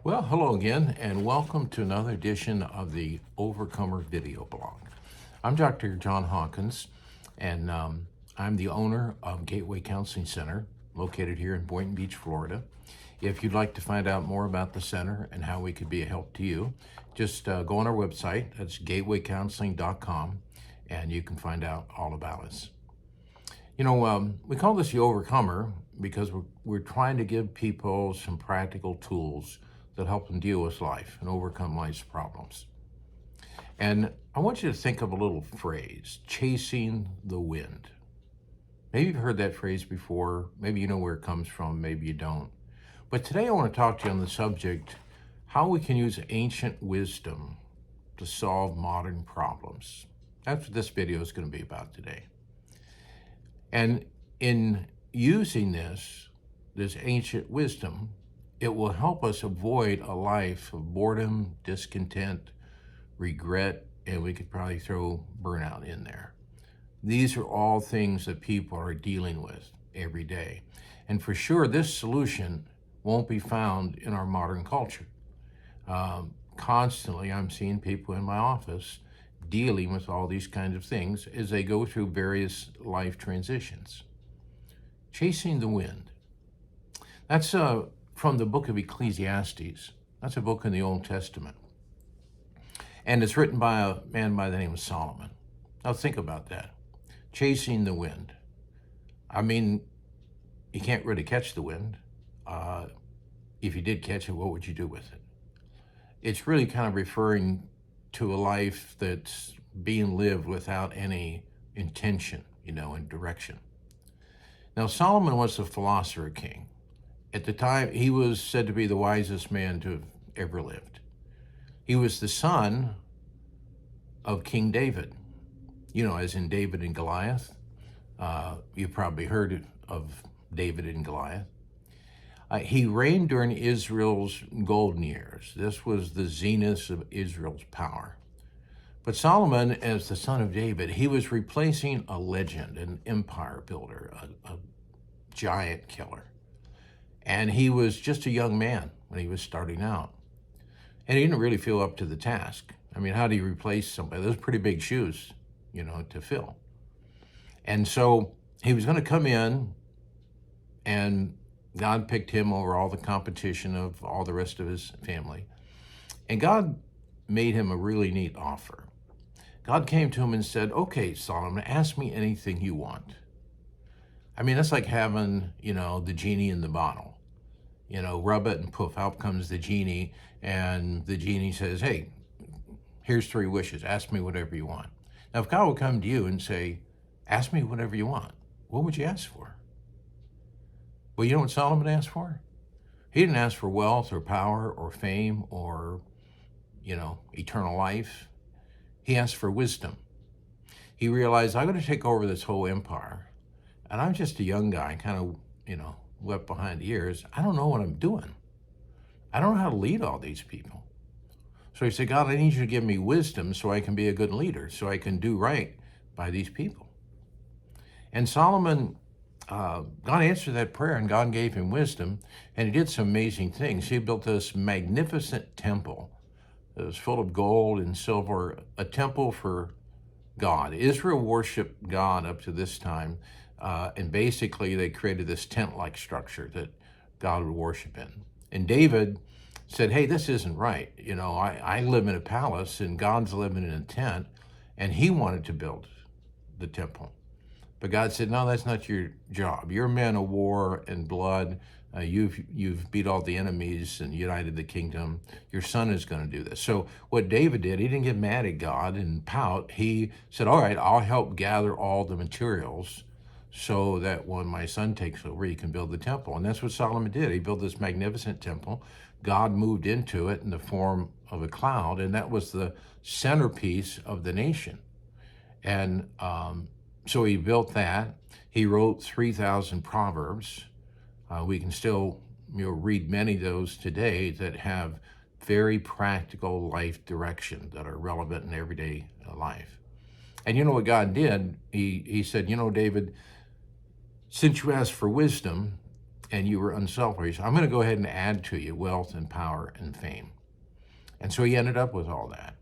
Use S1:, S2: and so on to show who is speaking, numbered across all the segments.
S1: Well, hello again, and welcome to another edition of the Overcomer video blog. I'm Dr. John Hawkins, and I'm the owner of Gateway Counseling Center, located here in Boynton Beach, Florida. If you'd like to find out more about the center and how we could be a help to you, just go on our website. That's gatewaycounseling.com, and you can find out all about us. We call this the Overcomer because we're trying to give people some practical tools that help them deal with life and overcome life's problems. And I want you to think of a little phrase, chasing the wind. Maybe you've heard that phrase before. Maybe you know where it comes from. Maybe you don't. But today I want to talk to you on the subject, how we can use ancient wisdom to solve modern problems. That's what this video is going to be about today. And in using this ancient wisdom, it will help us avoid a life of boredom, discontent, regret, and we could probably throw burnout in there. These are all things that people are dealing with every day. And for sure, this solution won't be found in our modern culture. Constantly, I'm seeing people in my office dealing with all these kinds of things as they go through various life transitions. Chasing the wind. That's from the book of Ecclesiastes. That's a book in the Old Testament. And it's written by a man by the name of Solomon. Now think about that. Chasing the wind. I mean, you can't really catch the wind. If you did catch it, what would you do with it? It's really kind of referring to a life that's being lived without any intention, and direction. Now, Solomon was the philosopher king. At the time, he was said to be the wisest man to have ever lived. He was the son of King David, as in David and Goliath. You've probably heard of David and Goliath. He reigned during Israel's golden years. This was the zenith of Israel's power. But Solomon, as the son of David, he was replacing a legend, an empire builder, a giant killer. And he was just a young man when he was starting out. And he didn't really feel up to the task. I mean, how do you replace somebody? Those are pretty big shoes, to fill. And so he was going to come in, and God picked him over all the competition of all the rest of his family. And God made him a really neat offer. God came to him and said, okay, Solomon, ask me anything you want. I mean, that's like having, the genie in the bottle. Rub it and poof, out comes the genie. And the genie says, hey, here's 3 wishes. Ask me whatever you want. Now, if God would come to you and say, ask me whatever you want, what would you ask for? Well, you know what Solomon asked for? He didn't ask for wealth or power or fame or, eternal life. He asked for wisdom. He realized, I'm going to take over this whole empire. And I'm just a young guy, kind of, wet behind the ears. I don't know what I'm doing. I don't know how to lead all these people. So he said, God, I need you to give me wisdom so I can be a good leader, so I can do right by these people. And Solomon, God answered that prayer, and God gave him wisdom, and he did some amazing things. He built this magnificent temple that was full of gold and silver, a temple for God. Israel worshiped God up to this time, and basically they created this tent-like structure that God would worship in. And David said, hey, this isn't right. I live in a palace, and God's living in a tent, and he wanted to build the temple. But God said, no, that's not your job. You're a man of war and blood. You've beat all the enemies and united the kingdom. Your son is going to do this. So what David did, he didn't get mad at God and pout. He said, all right, I'll help gather all the materials so that when my son takes over, he can build the temple. And that's what Solomon did. He built this magnificent temple. God moved into it in the form of a cloud, and that was the centerpiece of the nation. And so he built that. He wrote 3,000 Proverbs. We can still read many of those today that have very practical life direction that are relevant in everyday life. And you know what God did? He said, David, since you asked for wisdom and you were unselfish, I'm going to go ahead and add to you wealth and power and fame. And so he ended up with all that.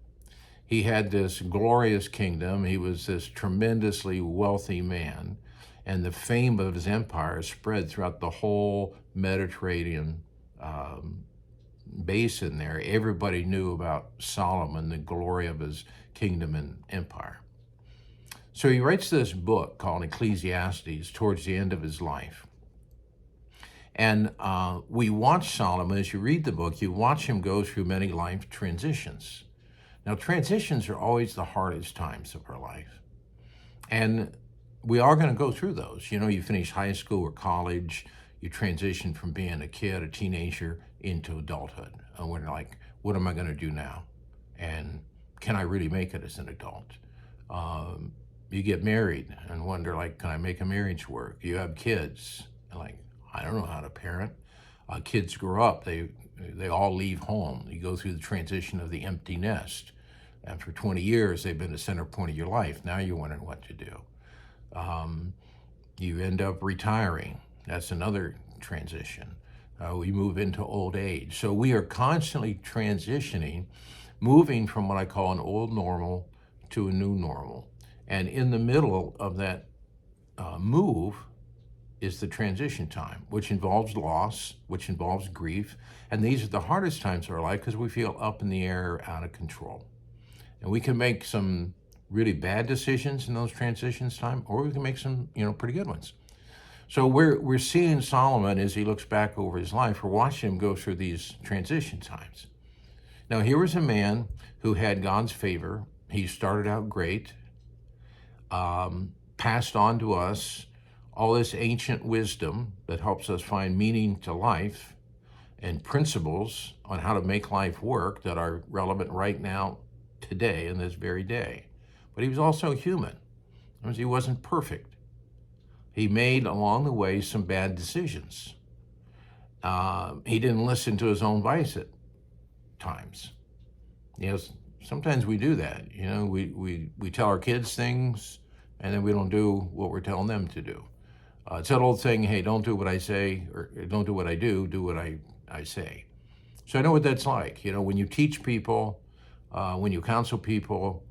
S1: He had this glorious kingdom. He was this tremendously wealthy man, and the fame of his empire spread throughout the whole Mediterranean basin there. Everybody knew about Solomon, the glory of his kingdom and empire. So he writes this book called Ecclesiastes towards the end of his life. And we watch Solomon, as you read the book, you watch him go through many life transitions. Now, transitions are always the hardest times of our life. And we are going to go through those. You know, you finish high school or college, you transition from being a kid, a teenager, into adulthood. And we're like, what am I going to do now? And can I really make it as an adult? You get married and wonder, like, can I make a marriage work? You have kids, and like, I don't know how to parent. Kids grow up, they all leave home. You go through the transition of the empty nest. And for 20 years, they've been the center point of your life. Now you're wondering what to do. You end up retiring. That's another transition. We move into old age. So we are constantly transitioning, moving from what I call an old normal to a new normal. And in the middle of that move is the transition time, which involves loss, which involves grief. And these are the hardest times of our life because we feel up in the air, out of control. And we can make some really bad decisions in those transitions time, or we can make some, pretty good ones. So we're seeing Solomon as he looks back over his life. We're watching him go through these transition times. Now, here was a man who had God's favor. He started out great, passed on to us all this ancient wisdom that helps us find meaning to life and principles on how to make life work that are relevant right now, today, in this very day. But he was also human. He wasn't perfect. He made, along the way, some bad decisions. He didn't listen to his own voice at times. Sometimes we do that. We tell our kids things, and then we don't do what we're telling them to do. It's that old thing, hey, don't do what I say, or don't do what I do what I say. So I know what that's like. When you teach people, when you counsel people,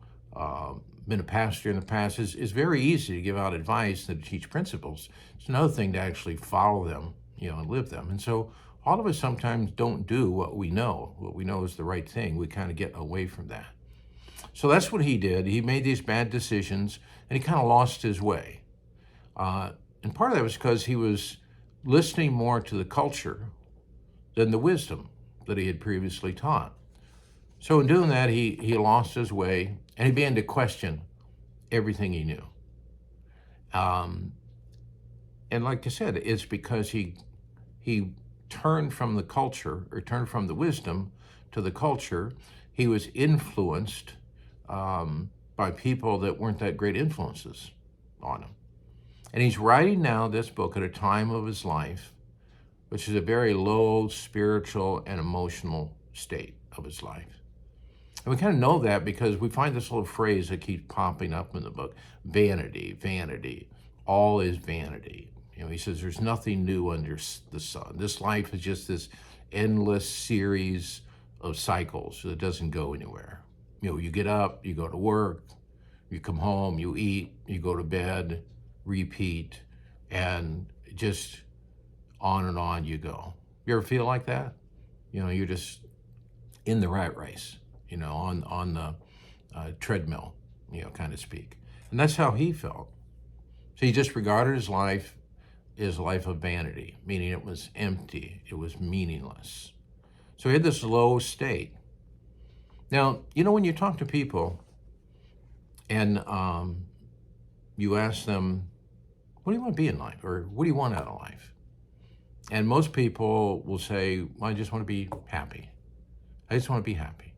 S1: been a pastor in the past, it's very easy to give out advice and to teach principles. It's another thing to actually follow them, and live them. And so all of us sometimes don't do what we know. What we know is the right thing. We kind of get away from that. So that's what he did. He made these bad decisions, and he kind of lost his way. And part of that was because he was listening more to the culture than the wisdom that he had previously taught. So in doing that, he lost his way, and he began to question everything he knew. And like I said, it's because he turned from the culture, or turned from the wisdom to the culture. He was influenced by people that weren't that great influences on him. And he's writing now this book at a time of his life, which is a very low spiritual and emotional state of his life. And we kind of know that because we find this little phrase that keeps popping up in the book: vanity, vanity, all is vanity. He says there's nothing new under the sun. This life is just this endless series of cycles that doesn't go anywhere. You get up, you go to work, you come home, you eat, you go to bed, repeat, and just on and on you go. You ever feel like that? You're just in the rat race, on the treadmill, kind of speak. And that's how he felt. So he just regarded his life as a life of vanity, meaning it was empty, it was meaningless. So he had this low state. Now, when you talk to people and you ask them, what do you want to be in life? Or what do you want out of life? And most people will say, well, I just want to be happy. I just want to be happy.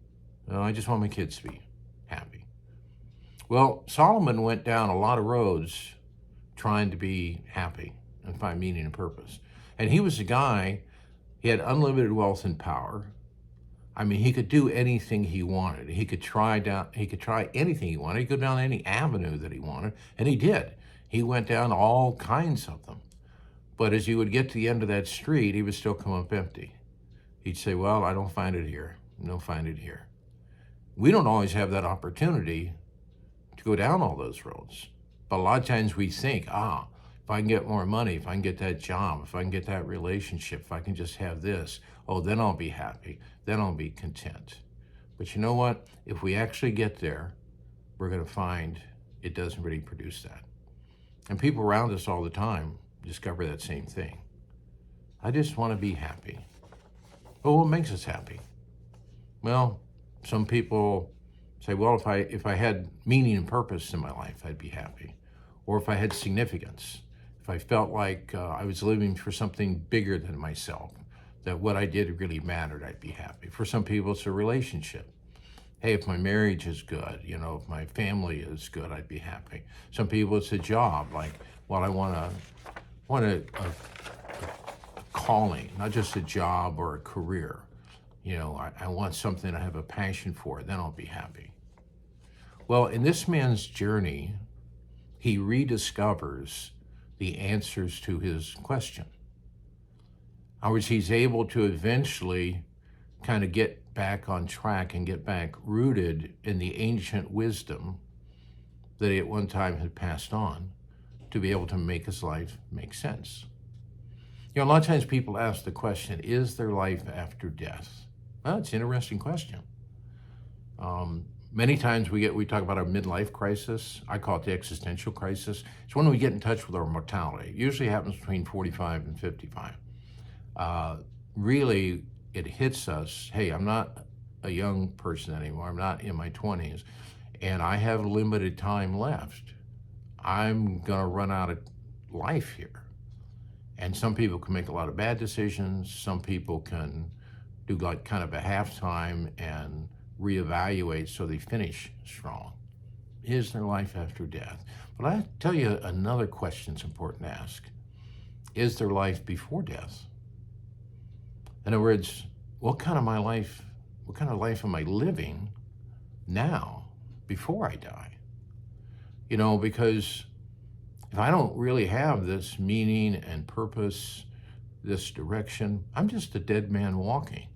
S1: I just want my kids to be happy. Well, Solomon went down a lot of roads trying to be happy and find meaning and purpose. And he was a guy, he had unlimited wealth and power. He could do anything he wanted. He could try anything he wanted. He could go down any avenue that he wanted, and he did. He went down all kinds of them. But as he would get to the end of that street, he would still come up empty. He'd say, well, I don't find it here. I don't find it here. We don't always have that opportunity to go down all those roads. But a lot of times we think, if I can get more money, if I can get that job, if I can get that relationship, if I can just have this, then I'll be happy. Then I'll be content. But you know what? If we actually get there, we're going to find it doesn't really produce that. And people around us all the time discover that same thing. I just want to be happy. Well, what makes us happy? Well, some people say, well, if I had meaning and purpose in my life, I'd be happy. Or if I had significance, if I felt like I was living for something bigger than myself, that what I did really mattered, I'd be happy. For some people, it's a relationship. Hey, if my marriage is good, if my family is good, I'd be happy. Some people, it's a job, like, well, I want a calling, not just a job or a career. I want something I have a passion for, then I'll be happy. Well, in this man's journey, he rediscovers the answers to his question. In other words, he's able to eventually kind of get back on track and get back rooted in the ancient wisdom that he at one time had passed on to be able to make his life make sense. A lot of times people ask the question, is there life after death? Well, it's an interesting question. Many times we talk about our midlife crisis. I call it the existential crisis. It's when we get in touch with our mortality. It usually happens between 45 and 55. Really, it hits us, hey, I'm not a young person anymore. I'm not in my 20s, and I have limited time left. I'm going to run out of life here. And some people can make a lot of bad decisions. Some people can do like kind of a halftime and reevaluate so they finish strong. Is there life after death? But I tell you another question that's important to ask. Is there life before death? In other words, what kind of life am I living now before I die? Because if I don't really have this meaning and purpose, this direction, I'm just a dead man walking.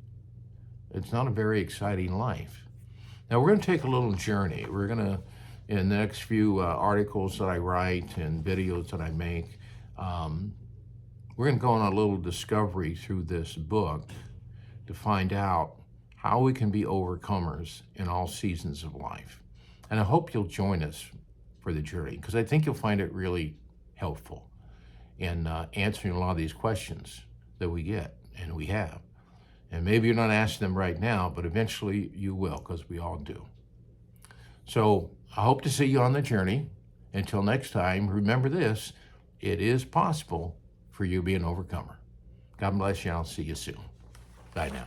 S1: It's not a very exciting life. Now, we're going to take a little journey. We're going to, in the next few articles that I write and videos that I make, we're going to go on a little discovery through this book to find out how we can be overcomers in all seasons of life. And I hope you'll join us for the journey, because I think you'll find it really helpful in answering a lot of these questions that we get and we have. And maybe you're not asking them right now, but eventually you will, because we all do. So I hope to see you on the journey. Until next time, remember this, it is possible for you to be an overcomer. God bless you, and I'll see you soon. Bye now.